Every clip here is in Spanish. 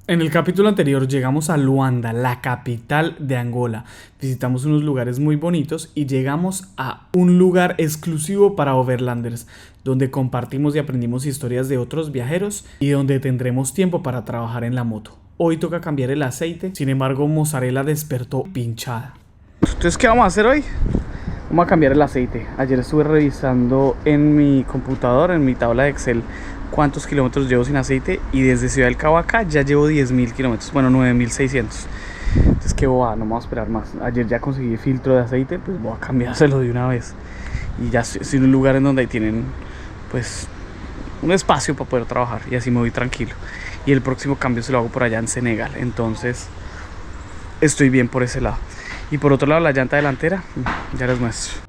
En el capítulo anterior llegamos a Luanda, la capital de Angola. Visitamos unos lugares muy bonitos y llegamos a un lugar exclusivo para overlanders, donde compartimos y aprendimos historias de otros viajeros y donde tendremos tiempo para trabajar en la moto. Hoy toca cambiar el aceite, sin embargo Mozzarella despertó pinchada. Entonces, ¿qué vamos a hacer hoy? Vamos a cambiar el aceite. Ayer estuve revisando en mi computador, en mi tabla de Excel, cuántos kilómetros llevo sin aceite y desde Ciudad del Cabo acá ya llevo 10.000 kilómetros, bueno 9.600. Entonces qué boba, no me voy a esperar más. Ayer ya conseguí filtro de aceite, pues voy a cambiárselo de una vez. Y ya estoy en un lugar en donde tienen pues un espacio para poder trabajar y así me voy tranquilo. Y el próximo cambio se lo hago por allá en Senegal, entonces estoy bien por ese lado. Y por otro lado la llanta delantera, ya les muestro.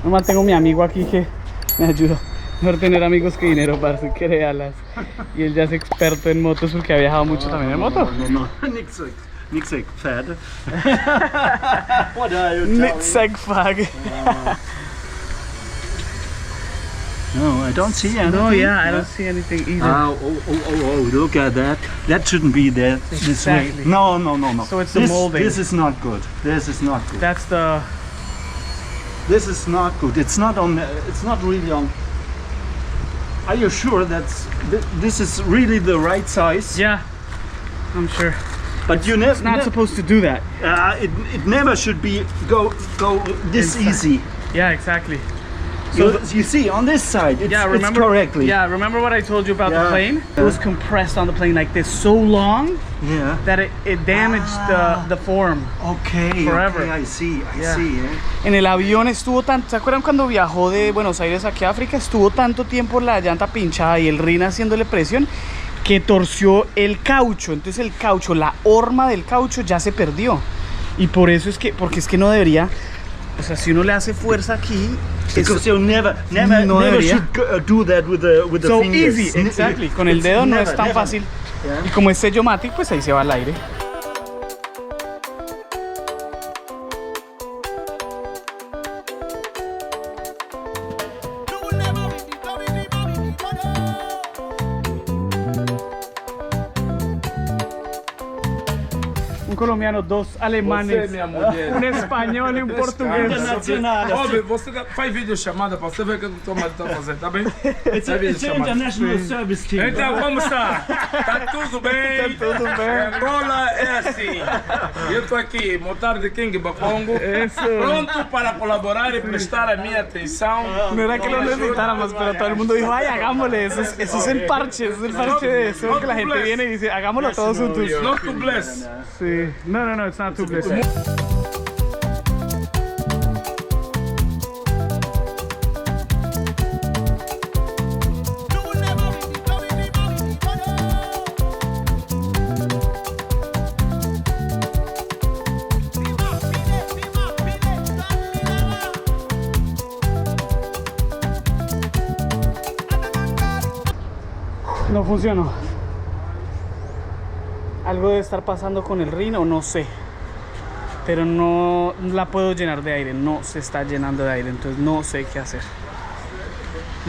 Nomás tengo mi amigo aquí que me ayuda. Mejor tener amigos que dinero, parce, créalas. Y él ya es experto en motos porque ha viajado mucho también en moto. No, niks ik verder. What are you telling? Niks No, I don't see anything. No, yeah, I don't see anything either. Oh, look at that. That shouldn't be there this way. Exactly. No. So it's the molding. This is not good. This is not good. That's the... This is not good. It's not on. It's not really on. Are you sure this is really the right size? Yeah, I'm sure. But you It's not supposed to do that. It never should be go this easy. Yeah, exactly. So you see on this side, it's correctly. Yeah, remember what I told you about the Yeah. plane? It was compressed on the plane like this so long Yeah. that it damaged the form. Okay. Forever. Okay, I see. Yeah. See. En el avión estuvo tanto, ¿se acuerdan cuando viajó de Buenos Aires aquí a África? Estuvo tanto tiempo la llanta pinchada y el RIN haciéndole presión que torció el caucho. Entonces el caucho, la horma del caucho ya se perdió. Y por eso es que, porque es que no debería, o sea, si uno le hace fuerza aquí, Because you never No debería. should do that with the so fingers. easy, exactly. Con el dedo no es tan fácil. Yeah. Y como es sellomatic, pues ahí se va al aire. Un colombiano, dos alemanes, un español e um português. Óbvio, você faz videochamada pra você ver o que eu tô fazendo, tá bem? It's international service team. Então, como está? Tá tudo bem? Tá tudo bem. Angola é assim. Eu tô aqui, montado de King Bakongo, Eso. pronto para colaborar e prestar a minha atenção. No era que lo necesitáramos, pero todo el mundo dijo, ay, hagámosle, eso es el parche, eso es el parche de eso, que la gente viene y dice, hagámoslo todos juntos. Not to bless. Sí, no, it's not too blessed. No funcionó. Algo debe estar pasando con el RIN o no sé. Pero no la puedo llenar de aire. No se está llenando de aire. Entonces no sé qué hacer.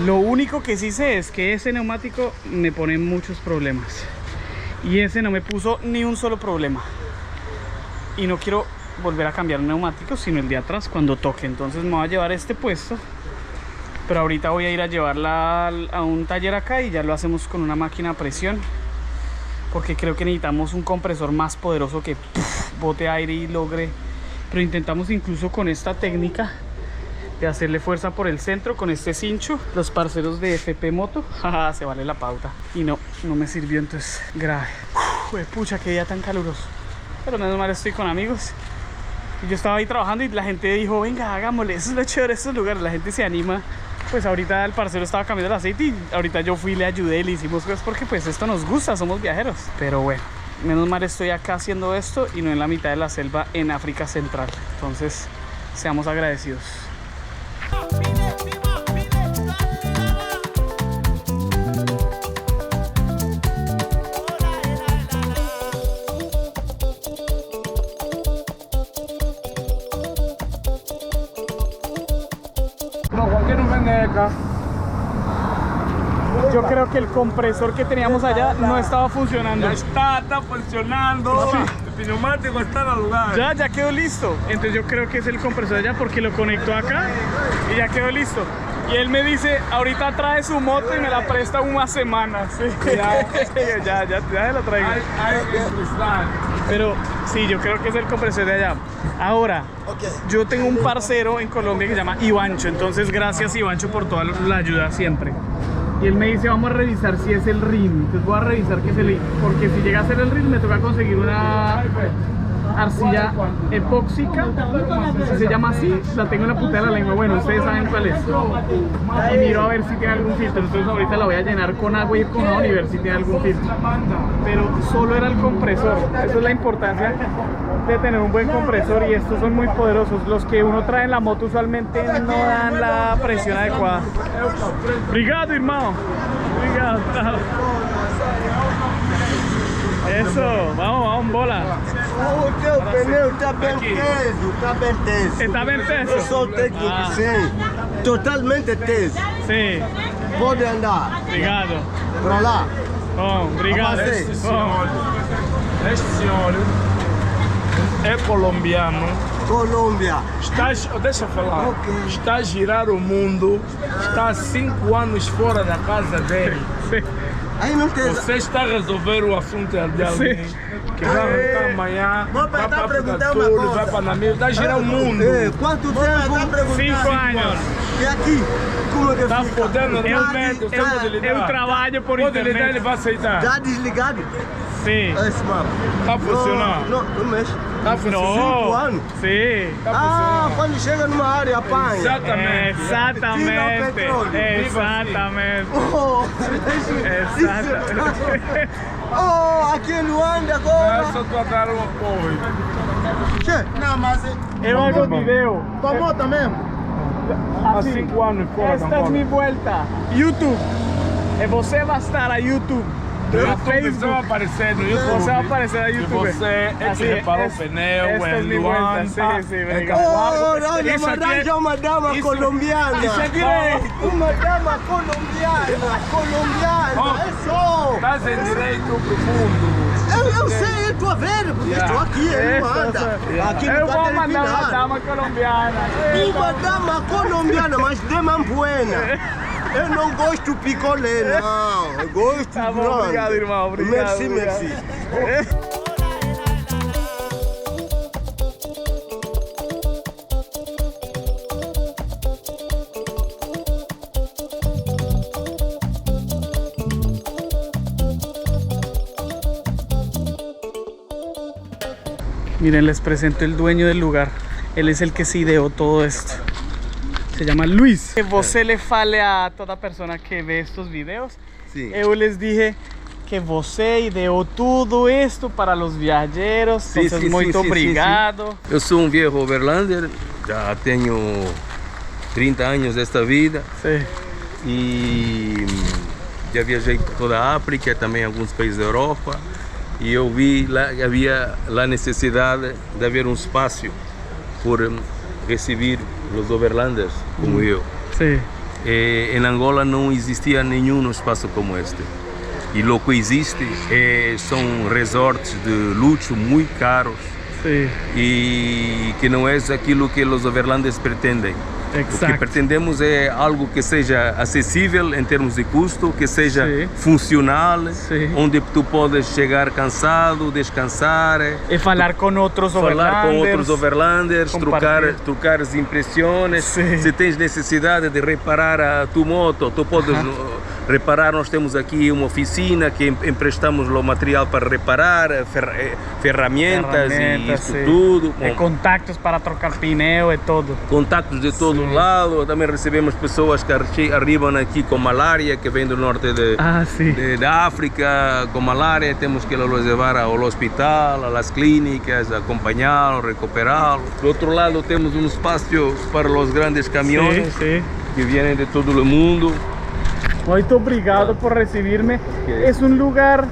Lo único que sí sé es que ese neumático me pone muchos problemas. Y ese no me puso ni un solo problema. Y no quiero volver a cambiar neumático, sino el de atrás cuando toque. Entonces me voy a llevar este puesto. Pero ahorita voy a ir a llevarla a un taller acá y ya lo hacemos con una máquina a presión. Porque creo que necesitamos un compresor más poderoso que bote aire y logre. Pero intentamos incluso con esta técnica de hacerle fuerza por el centro con este cincho. Los parceros de FP Moto, jaja, se vale la pauta. Y no me sirvió, entonces grave. Pucha, qué día tan caluroso. Pero menos mal estoy con amigos. Y yo estaba ahí trabajando y la gente dijo, venga, hagámosle, eso es lo chévere, estos lugares. La gente se anima. Pues ahorita el parcero estaba cambiando el aceite y ahorita yo fui, le ayudé, le hicimos cosas porque pues esto nos gusta, somos viajeros. Pero bueno, menos mal estoy acá haciendo esto y no en la mitad de la selva en África Central. Entonces, seamos agradecidos. Pero cualquier no vende acá. Yo creo que el compresor que teníamos allá no estaba funcionando. Ya está funcionando. El neumático está en el lugar. Ya quedó listo. Entonces yo creo que es el compresor allá porque lo conectó acá y ya quedó listo. Y él me dice, ahorita trae su moto y me la presta unas semanas. Ya la traigo. Pero sí, yo creo que es el compresor de allá. Ahora, yo tengo un parcero en Colombia que se llama Ivancho. Entonces gracias Ivancho por toda la ayuda siempre. Y él me dice, vamos a revisar si es el rim. Entonces voy a revisar que es el rim. Porque si llega a ser el rim, me toca conseguir una arcilla epóxica. Si se llama así, la tengo en la punta de la lengua. Bueno, ustedes saben cuál es. Y miro a ver si tiene algún filtro. Entonces ahorita la voy a llenar con agua y con jabón y ver si tiene algún filtro. Pero solo era el compresor. Esa es la importancia de tener un buen compresor. Y estos son muy poderosos. Los que uno trae en la moto usualmente no dan la presión adecuada. Obrigado, hermano. Obrigado. Eso, vamos, bola. O teu pneu tá bem teso, tá bem teso. Está bem teso? Eu sou o técnico, sim. Totalmente teso. Sim. Pode andar. Obrigado. Pra lá. Bom, obrigado. Este senhor é colombiano. Colômbia. Deixa eu falar. Ok. Está a girar o mundo. Está há 5 anos fora da casa dele. Sim. Aí não tem. Você está a resolver o assunto de alguém que vai arrancar amanhã, Vou vai tentar para perguntar Sul, uma coisa. vai para Namíbia, está a girar o mundo. Quanto tempo? 5 anos. E aqui? Como que Está fica? fodendo Eu- realmente, eu sei onde ele Eu dá. trabalho por Onde ele dá, ele internet. vai aceitar. Já desligado? Sim. Esse mapa. Está funcionando. Não mexe. Está funcionando. Cinco anos? Sim. Tá Ah, quando chega numa área, apanha. Exatamente. Exatamente. Viva o petróleo. Exatamente. Oh, Exatamente. oh, aqui em Luanda agora. Eu só estou a dar um apoio. Che, não, mas Eu hago video. tua moto mesmo? Há Assim, 5 anos fora da esta é moda. minha vuelta. YouTube. E você vai estar a YouTube. No A YouTube você vai Facebook. aparecer no YouTube. Você vai aparecer a E YouTube. você é que Assim, reparou o esta- pneu, esta é em minha vuelta. Luanda. Sim, sim, em obrigado. Capuava. Olha, Isso aqui arranja uma dama isso- colombiana. Isso é direito. Uma dama colombiana. Colombiana. É só. Estás em direito pro mundo. Eu sei, eu tô vendo, porque estou aqui em Luanda. Aqui Eu no vou mandar uma Caterpillar. dama colombiana. Uma dama colombiana, mas de mambuena. Eu não gosto picolé, não. Eu gosto Tá bom, grande. obrigado, irmão. Obrigado. Merci, obrigado. merci. Miren, les presento el dueño del lugar. Él es el que se ideó todo esto. Se llama Luis. Que você le fale a toda persona que ve estos videos. Sim. Eu les dije que você ideou tudo isto para os viajeros. Sim, Entonces, sim, muito sim, sim, obrigado. Eu sou um viejo overlander, já tenho 30 anos desta vida Sí. e já viajei por toda a África, também alguns países da Europa, e eu vi lá que havia a necessidade de haver um espaço por receber os overlanders como eu. Sí. Em Angola não existia nenhum espaço como este. E o que existe são resorts de luxo muito caros Sí. e que não é aquilo que os overlanders pretendem. O que Exacto. pretendemos é algo que seja acessível em termos de custo, que seja Sim. funcional, Sim. onde tu podes chegar cansado, descansar, E falar com outros falar com outros overlanders, compartilhar. trocar as impressões. Sim. Se tens necessidade de reparar a tua moto, tu podes reparar. Nós temos aqui uma oficina que emprestamos o material para reparar, ferramentas e isso sí. tudo. E Bom, contactos para trocar pneu e todo. contactos de todo lado. Também recebemos pessoas que arribam aqui com malária, que vêm do norte Ah, sí. da África com malária. Temos que los levar ao hospital, às clínicas, acompanhá-los, recuperá-los. Do outro lado temos um espaço para os grandes caminhões Sí, sí. que vêm de todo o mundo. Muito obrigado por recibirme. Es un lugar,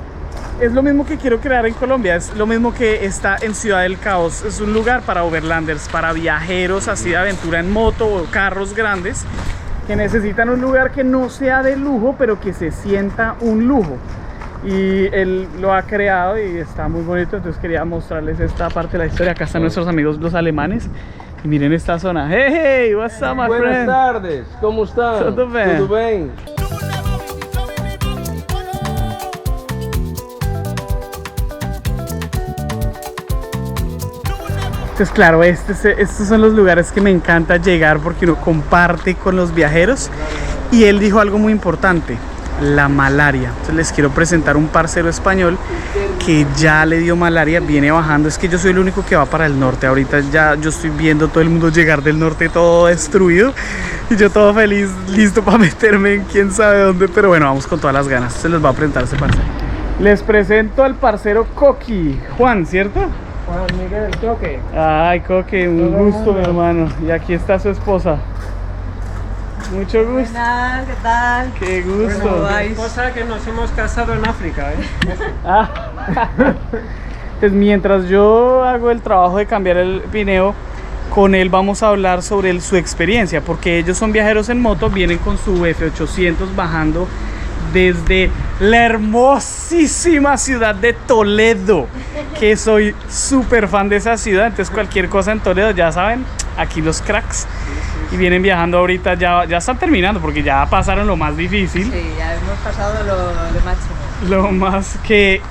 es lo mismo que quiero crear en Colombia, es lo mismo que está en Ciudad del Caos. Es un lugar para overlanders, para viajeros así de aventura en moto o carros grandes que necesitan un lugar que no sea de lujo, pero que se sienta un lujo. Y él lo ha creado y está muy bonito, entonces quería mostrarles esta parte de la historia. Acá están nuestros amigos los alemanes. Y miren esta zona. Hey, hey, what's up, my Buenas friend? tardes, como estão? Tudo bem? Tudo bem? Entonces claro, estos son los lugares que me encanta llegar porque uno comparte con los viajeros. Y él dijo algo muy importante, la malaria. Entonces les quiero presentar un parcero español que ya le dio malaria, viene bajando. Es que yo soy el único que va para el norte. Ahorita ya yo estoy viendo todo el mundo llegar del norte todo destruido. Y yo todo feliz, listo para meterme en quién sabe dónde. Pero bueno, vamos con todas las ganas. Se les va a presentar ese parcero. Les presento al parcero Coqui, Juan, ¿cierto? Juan Miguel Coque. Ay, Coque, un gusto, mi hermano. Y aquí está su esposa. Mucho gusto. Buenas, ¿qué tal? Qué gusto. ¿Cómo vais? Cosa que nos hemos casado en África, ¿eh? Ah. Pues mientras yo hago el trabajo de cambiar el pineo, con él vamos a hablar sobre su experiencia, porque ellos son viajeros en moto, vienen con su F800 bajando desde la hermosísima ciudad de Toledo, que soy súper fan de esa ciudad. Entonces cualquier cosa en Toledo, ya saben, aquí los cracks. Y vienen viajando ahorita, ya están terminando porque ya pasaron lo más difícil. Sí, ya hemos pasado lo máximo. Lo más que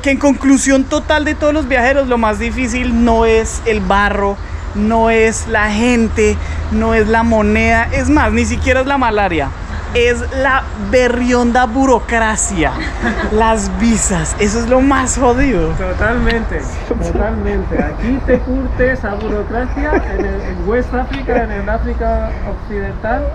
en conclusión total de todos los viajeros, lo más difícil no es el barro, no es la gente, no es la moneda, es más, ni siquiera es la malaria. Es la berrionda burocracia, las visas, eso es lo más jodido. Totalmente. Aquí te curte esa burocracia en West África, en el África Occidental.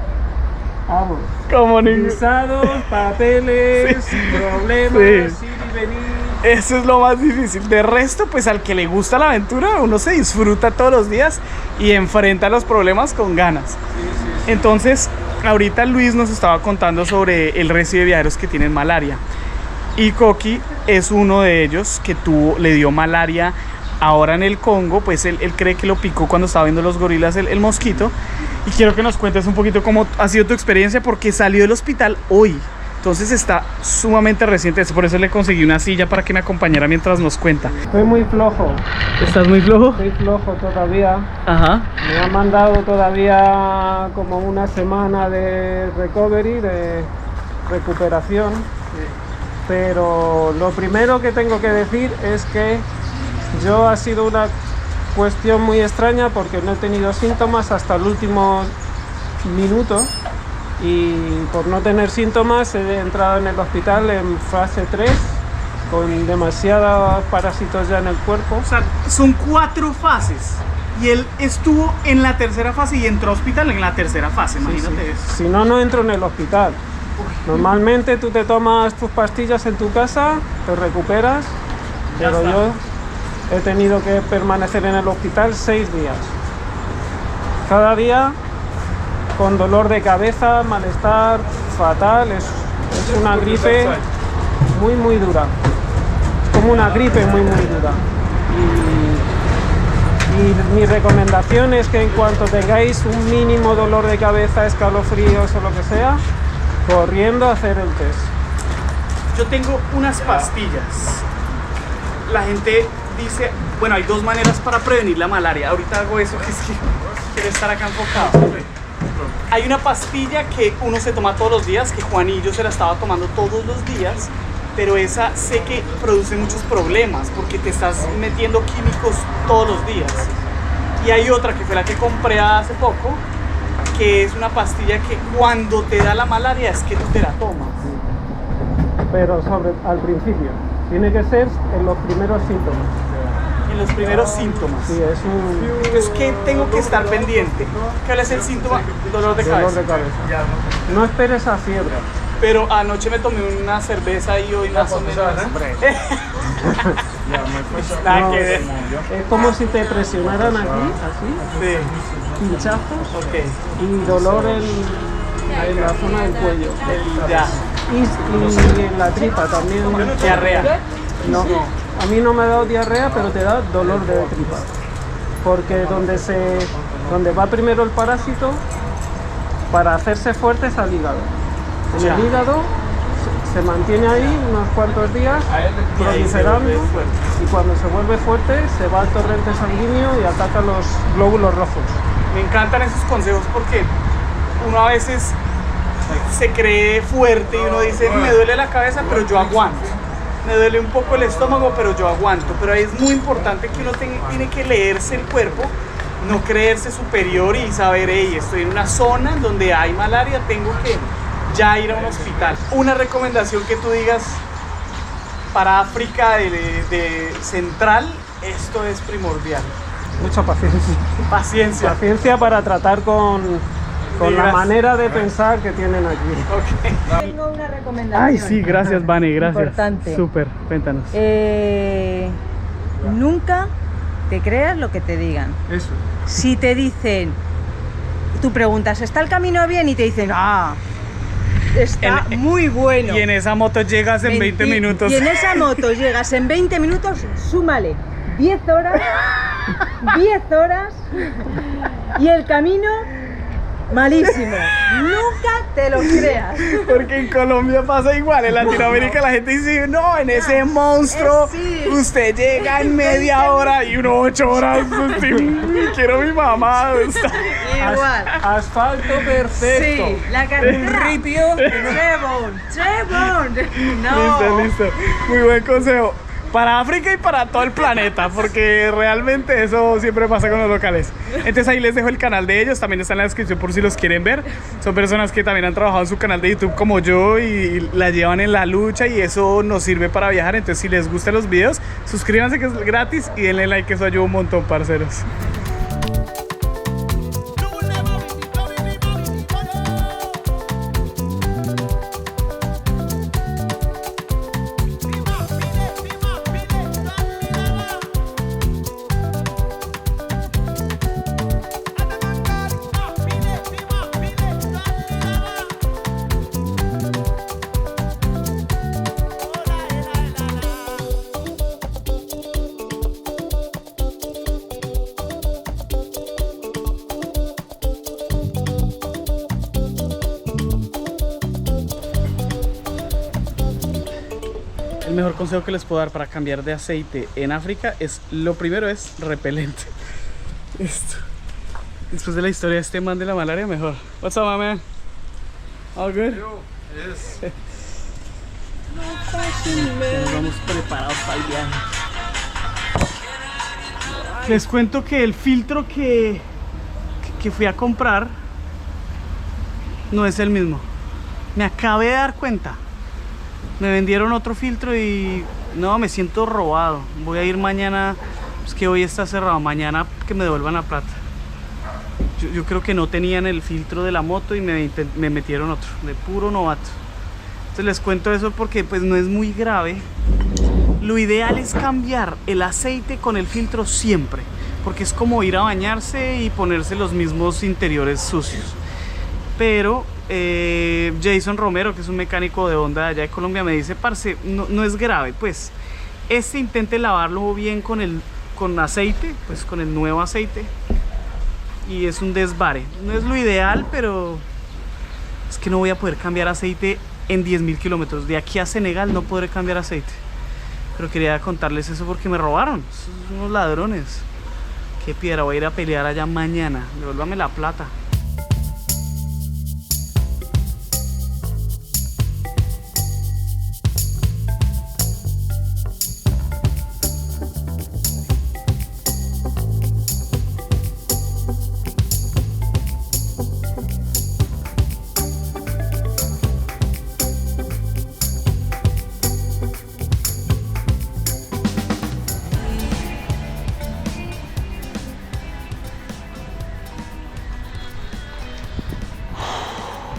Vamos. Como Visados, papeles, problemas, ir y venir. Eso es lo más difícil. De resto, pues al que le gusta la aventura, uno se disfruta todos los días y enfrenta los problemas con ganas. Entonces, ahorita Luis nos estaba contando sobre el resto de viajeros que tienen malaria. Y Coqui es uno de ellos que le dio malaria ahora en el Congo. Pues él cree que lo picó cuando estaba viendo los gorilas el mosquito. Y quiero que nos cuentes un poquito cómo ha sido tu experiencia, porque salió del hospital hoy. Entonces está sumamente reciente, por eso le conseguí una silla para que me acompañara mientras nos cuenta. Estoy muy flojo. ¿Estás muy flojo? Estoy flojo todavía. Ajá. Me ha mandado todavía como una semana de recovery, de recuperación. Pero lo primero que tengo que decir es que ha sido una cuestión muy extraña porque no he tenido síntomas hasta el último minuto. Y por no tener síntomas he entrado en el hospital en fase 3 con demasiados parásitos ya en el cuerpo. O sea, son 4 fases y él estuvo en la tercera fase y entró a hospital en la tercera fase, imagínate eso. Si no, no entro en el hospital. Normalmente tú te tomas tus pastillas en tu casa, te recuperas, pero yo he tenido que permanecer en el hospital 6 días. Cada día con dolor de cabeza, malestar fatal, es una gripe muy dura. Es como una gripe muy dura. Y mi recomendación es que en cuanto tengáis un mínimo dolor de cabeza, escalofríos o lo que sea, corriendo a hacer el test. Yo tengo unas pastillas. La gente dice, bueno, hay 2 maneras para prevenir la malaria. Ahorita hago eso, que es que quiero estar acá enfocado. Hay una pastilla que uno se toma todos los días, que Juan y yo se la estaba tomando todos los días, pero esa sé que produce muchos problemas porque te estás metiendo químicos todos los días. Y hay otra que fue la que compré hace poco, que es una pastilla que cuando te da la malaria es que tú te la tomas. Pero al principio, tiene que ser en los primeros síntomas. En los primeros síntomas. Sí, Es que tengo que estar pendiente. ¿Cuál es el síntoma? Dolor de cabeza. dolor de cabeza. No esperes a fiebre. Pero anoche me tomé una cerveza y hoy más o menos. Nada que ver. Es como si te presionaran aquí, así, Sí. pinchazos Ok. y dolor en la zona del cuello. Ya. Y en la tripa también. Diarrea. No, a mí no me ha dado diarrea, pero te da dolor de tripa. Porque donde va primero el parásito, para hacerse fuertes al hígado. En Ya. el hígado se mantiene ahí unos cuantos días proliferando y cuando se vuelve fuerte se va al torrente sanguíneo y ataca los glóbulos rojos. Me encantan esos consejos porque uno a veces se cree fuerte y uno dice, me duele la cabeza, pero yo aguanto. Me duele un poco el estómago, pero yo aguanto. Pero ahí es muy importante que uno tiene que leerse el cuerpo, no creerse superior y saber, hey, estoy en una zona donde hay malaria, tengo que ya ir a un hospital. Una recomendación que tú digas para África de Central, esto es primordial. Mucha paciencia. Paciencia. Paciencia para tratar con la Gracias. manera de pensar que tienen aquí. Ok. Tengo una recomendación. Ay, sí, gracias, Vani, gracias. Importante. Súper, cuéntanos. Nunca te creas lo que te digan. Eso. Si te dicen, tú preguntas, ¿está el camino bien? Y te dicen, está muy bueno. Y en esa moto llegas en 20 minutos. Y en esa moto llegas en 20 minutos, súmale 10 horas, 10 horas y el camino malísimo. Nunca te lo creas. Porque en Colombia pasa igual, en Latinoamérica la gente dice, no, en ese monstruo Sí. usted llega en media hora y uno 8 horas, quiero mi mamá. Igual. Asfalto perfecto. Sí, la carretera. Ripio. Chevron. No. Listo. Muy buen consejo. Para África y para todo el planeta, porque realmente eso siempre pasa con los locales. Entonces ahí les dejo el canal de ellos, también está en la descripción por si los quieren ver. Son personas que también han trabajado en su canal de YouTube como yo y la llevan en la lucha y eso nos sirve para viajar. Entonces si les gustan los videos, suscríbanse que es gratis y denle like, que eso ayuda un montón, parceros. El mejor consejo que les puedo dar para cambiar de aceite en África es, lo primero es repelente. Esto. Después de la historia de este man de la malaria, mejor. What's up, my man? All good? Nos vamos preparados para el viaje. Les cuento que el filtro que fui a comprar no es el mismo. Me acabé de dar cuenta. Me vendieron otro filtro y no, me siento robado. Voy a ir mañana, es que hoy está cerrado, mañana que me devuelvan la plata. Yo creo que no tenían el filtro de la moto y me metieron otro, de puro novato. Entonces les cuento eso porque pues no es muy grave. Lo ideal es cambiar el aceite con el filtro siempre, porque es como ir a bañarse y ponerse los mismos interiores sucios. Pero Jason Romero, que es un mecánico de Honda de allá de Colombia, me dice, parce, no es grave, pues intente lavarlo bien con aceite, pues con el nuevo aceite, y es un desvare. No es lo ideal, pero es que no voy a poder cambiar aceite en 10.000 kilómetros. De aquí a Senegal no podré cambiar aceite. Pero quería contarles eso porque me robaron. Son unos ladrones. Qué piedra, voy a ir a pelear allá mañana. Devuélvame la plata.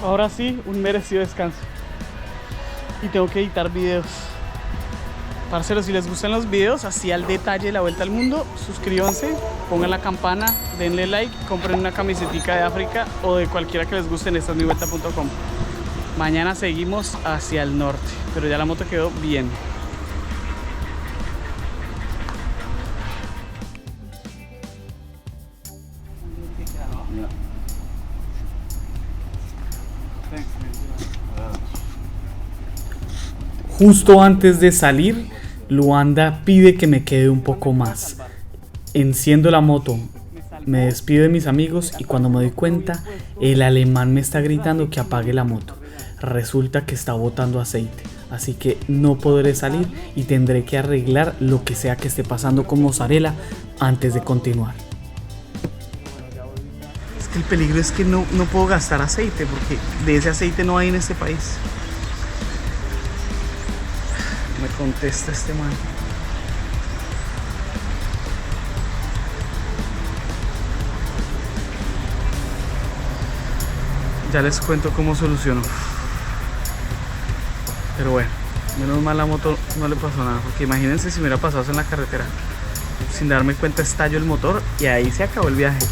Ahora sí, un merecido descanso. Y tengo que editar videos. Parceros, si les gustan los videos así al detalle, la vuelta al mundo, suscríbanse, pongan la campana, denle like, compren una camisetica de África o de cualquiera que les guste en estasmivuelta.com. Mañana seguimos hacia el norte, pero ya la moto quedó bien. Justo antes de salir, Luanda pide que me quede un poco más. Enciendo la moto, me despido de mis amigos y cuando me doy cuenta, el alemán me está gritando que apague la moto. Resulta que está botando aceite, así que no podré salir y tendré que arreglar lo que sea que esté pasando con Mozzarella antes de continuar. Es que el peligro es que no puedo gastar aceite porque de ese aceite no hay en este país. Me contesta este man. Ya les cuento cómo soluciono. Pero bueno, menos mal la moto no le pasó nada. Porque imagínense si me hubiera pasado eso en la carretera. Sin darme cuenta estallo el motor y ahí se acabó el viaje.